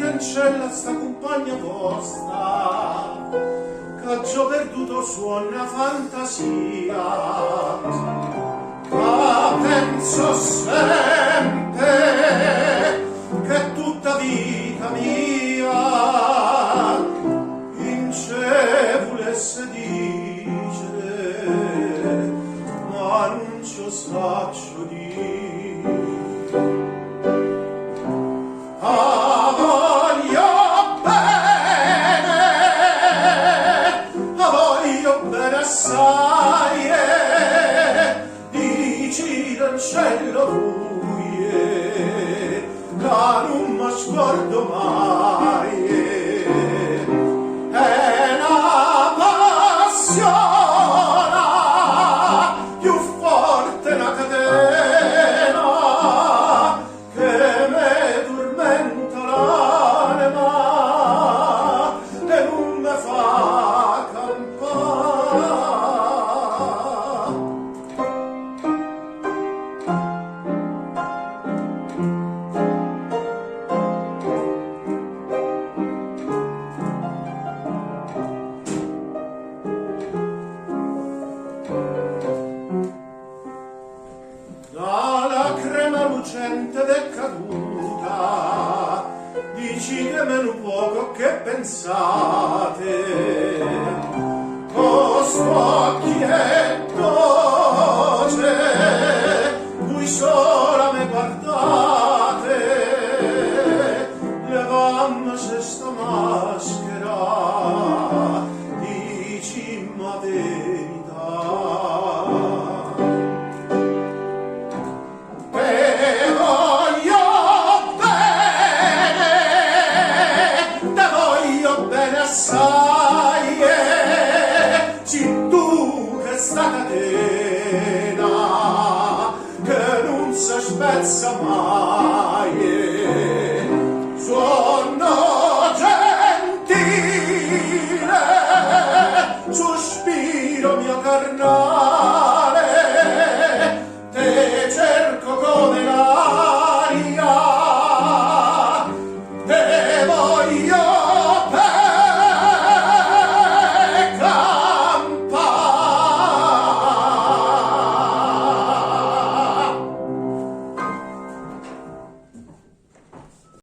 cancella sta compagna vostra, che già perduto suona fantasia, ma penso sempre che tutta vita mia in ce volesse dicere, ma non ci saccio dire. Assai dici del cielo buie, che non mi scordo mai, è una passione più forte una catena che me tormenta l'anima e non me fa campare. La crema lucente è caduta, decidemelo un poco che pensate, questo occhietto cui sola me guardate, levammoci sta maschera, dicimmo la verità. Assai ci tu che sta catena che non si spezza mai.